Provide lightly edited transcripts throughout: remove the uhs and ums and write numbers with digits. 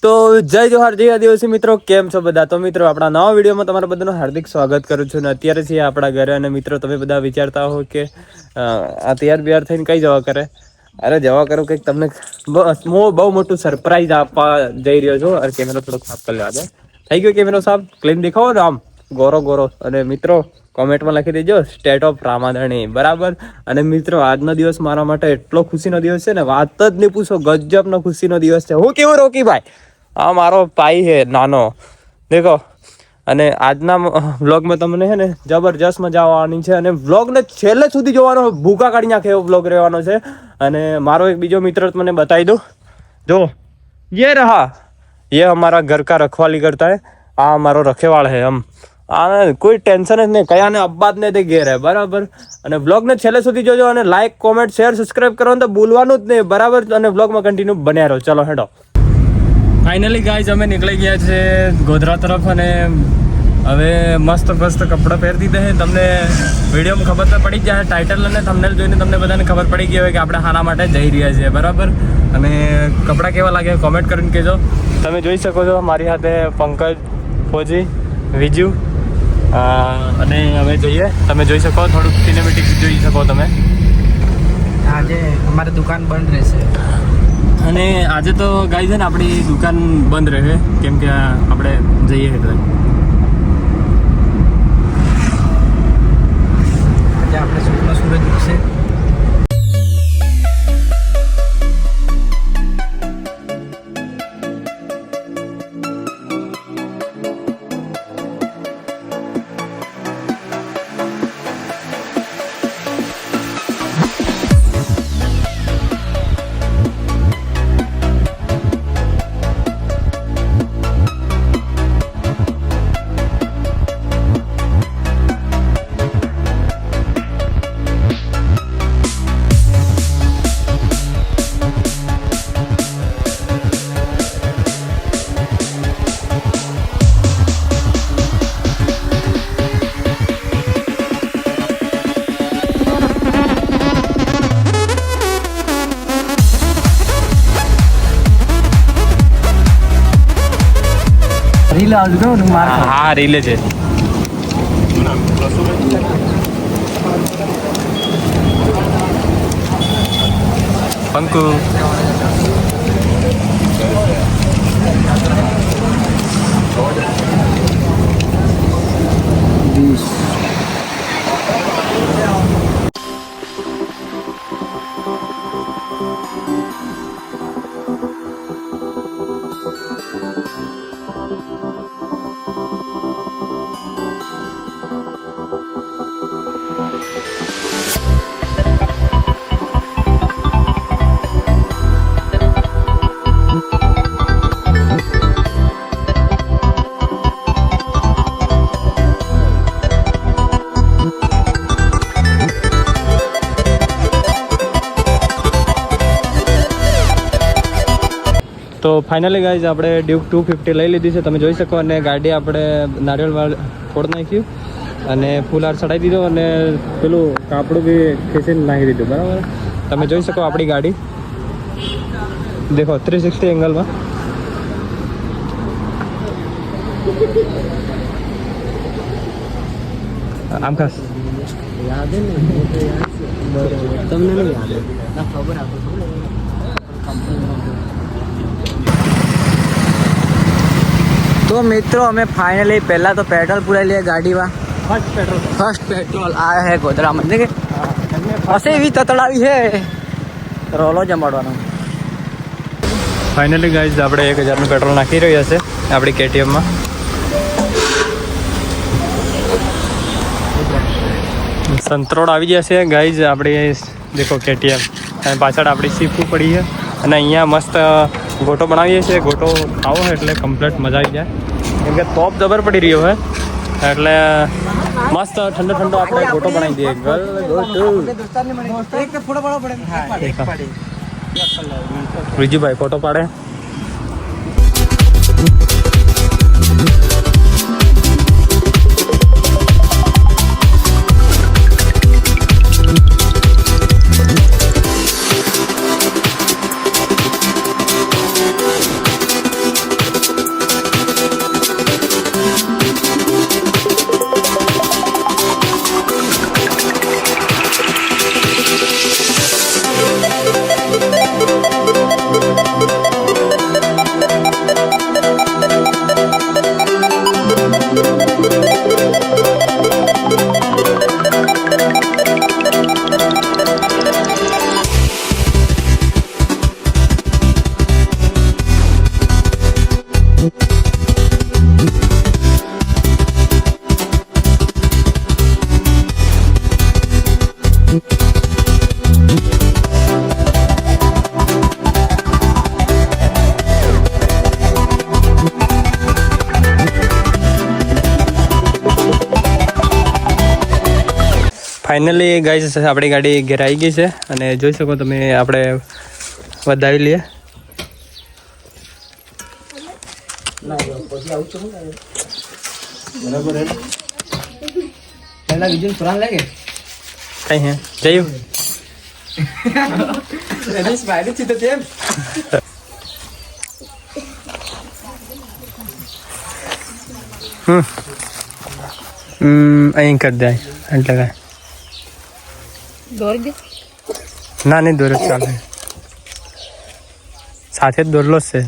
તો જય જોહાર જય આદિવાસી મિત્રો, કેમ છો બધા? તો મિત્રો આપણા નવા વિડીયોમાં તમારા બધાનું હાર્દિક સ્વાગત કરું છું. ને અત્યારે છીએ આપણા ઘરે. અને મિત્રો તમે બધા વિચારતા હો કે આ તૈયાર બિયાર થઈને કઈ જવા કરે. અરે જવા કરું કંઈક તમને બહુ મોટું સરપ્રાઈઝ આપવા જઈ રહ્યો છું. અરે કેમેરો થોડોક સાફ કરી લેવા દે. થઈ ગયો કેમેરો સાફ, ક્લીન દેખાવો ને આમ ગોરો ગોરો. અને મિત્રો કોમેન્ટમાં લખી દેજો સ્ટેટ ઓફ રામાધણી, બરાબર. અને મિત્રો આજનો દિવસ મારા માટે એટલો ખુશીનો દિવસ છે ને, વાત જ નહીં પૂછો. ગજબનો ખુશીનો દિવસ છે. હું કેવું રોકી ભાઈ, આ મારો ભાઈ છે નાનો, દેખો. અને આજના વ્લોગમાં તમને છે ને જબરજસ્ત મજા આવવાની છે. અને વ્લોગને છેલ્લે સુધી જોવાનો, ભૂકા કાઢી નાખે એવો વ્લોગ રહેવાનો છે. અને મારો એક બીજો મિત્ર મને બતાવી દો, જો ये रहा, ये हमारा घर का रखवाली करता है. આ અમારો રખેવાળ है. આમ આ કોઈ ટેન્શન જ નહીં, કયાને અબ્બાદ ને તે ઘેર હે, બરાબર. અને વ્લોગને છેલ્લે સુધી જોજો. અને લાઈક, કોમેન્ટ, શેર, સબસ્ક્રાઇબ કરવાનું તો ભૂલવાનું જ નહીં, બરાબર. અને વ્લોગમાં કન્ટિન્યુ બન્યા રહો. ચલો હેડો. ફાઇનલી ગાઈઝ અમે નીકળી ગયા છે ગોધરા તરફ. અને હવે મસ્ત કપડાં પહેરી દીધા છે. તમને વિડીયોમાં ખબર તો પડી જ જાય, ટાઇટલ અને થંબનેલ જોઈને તમને બધાને ખબર પડી ગઈ હોય કે આપણે હાના માટે જઈ રહ્યા છીએ, બરાબર. અને કપડાં કેવા લાગે કોમેન્ટ કરીને કહેજો. તમે જોઈ શકો છો મારી સાથે પંકજ, ફોજી, વિજુ. અને હવે જઈએ. તમે જોઈ શકો, થોડુંક સિનેમેટિક જોઈ શકો તમે. આજે અમારી દુકાન બંધ રહેશે. અને આજે તો ગાઈ છે ને આપણી દુકાન બંધ રહે, કેમ કે આપણે જઈએ એટલે. આજે આપણે સૂર્યનો સૂરજ ઉગશે. રીલ આવજો ને માર. હા રીલે છે. પંકુ તો ફાઇનલી ગાઈઝ આપણે ડ્યુક 250 લઈ લીધી છે, તમે જોઈ શકો. અને ગાડી આપણે નારિયેળ ફોડ નાખ્યું અને ફૂલ હાર ચડાવી દીધો. અને પેલું કાપડું બી ખેંચીને નાખી દીધું, બરાબર. તમે જોઈ શકો આપણી ગાડી, દેખો 360 એંગલમાં. આમ ખાસ યાદ હે ને, તમને નહીં યાદ ના ખબર આપો. તો મિત્રો અમે ફાઇનલી પહેલા તો પેટ્રોલ પુરાઈ લઈએ ગાડીમાં. ફર્સ્ટ પેટ્રોલ આયા હે ગોધરામાં. દેખે હશે એવી તતડાવી છે, રોલો જમાડવાનો. ફાઇનલી ગાઈઝ આપણે 1000નું પેટ્રોલ નાખી રહ્યા છે આપણી KTM-માં. સંતરોડ આવી જશે ગાઈઝ આપણી, દેખો KTM. અને પાછળ આપણી સીફું પડી છે. અને અહીંયા મસ્ત ગોટો બનાવીએ છીએ. ગોટો ખાવો હોય એટલે કમ્પ્લીટ મજા આવી જાય, કેમ કે તોપ જબર પડી રહ્યો હોય. એટલે મસ્ત ઠંડો આપણે ગોટો બનાવી દઈએ. વિજુભાઈ ફોટો પાડે. ફાઇનલી ગાઈસ આપણી ગાડી ઘેર આવી ગઈ છે અને જોઈ શકો તમે આપણે વધાવી લઈએ. કઈ હે જયું અહીં કરી દે એટલે કાંઈ ના નહીં દોરો ચાલે સાથે જ દોરલો જ છે.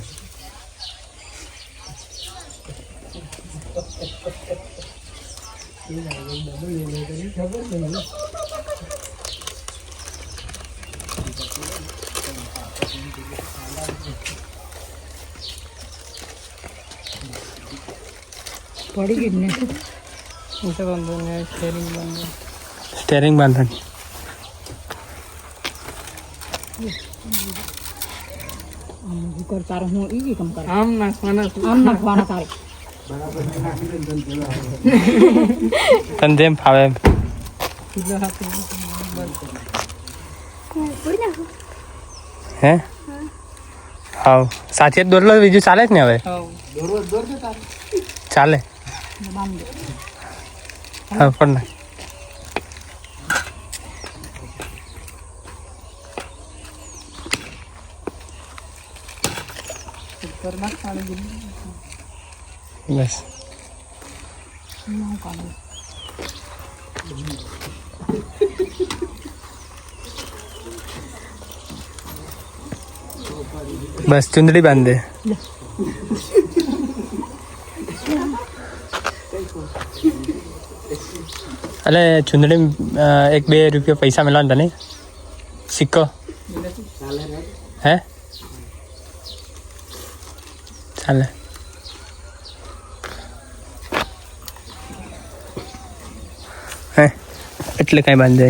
સ્ટેરિંગ બાંધવાની તને જેમ ફાવે એમ. હે હા સાથે જ દોરલો બીજું ચાલે જ ને હવે ચાલે હા પણ ના બસ બસ ચુંદડી બાંધે. અલે ચુંદડી 1-2 રૂપિયા પૈસા મળવાના તને સિક્કો હે ચાલે. હે એટલે કઈ બાંધે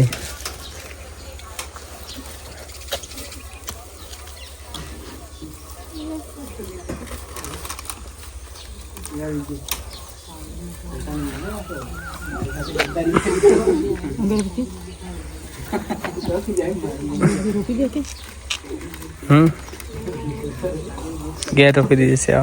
ગેર રોકી દીધી છે.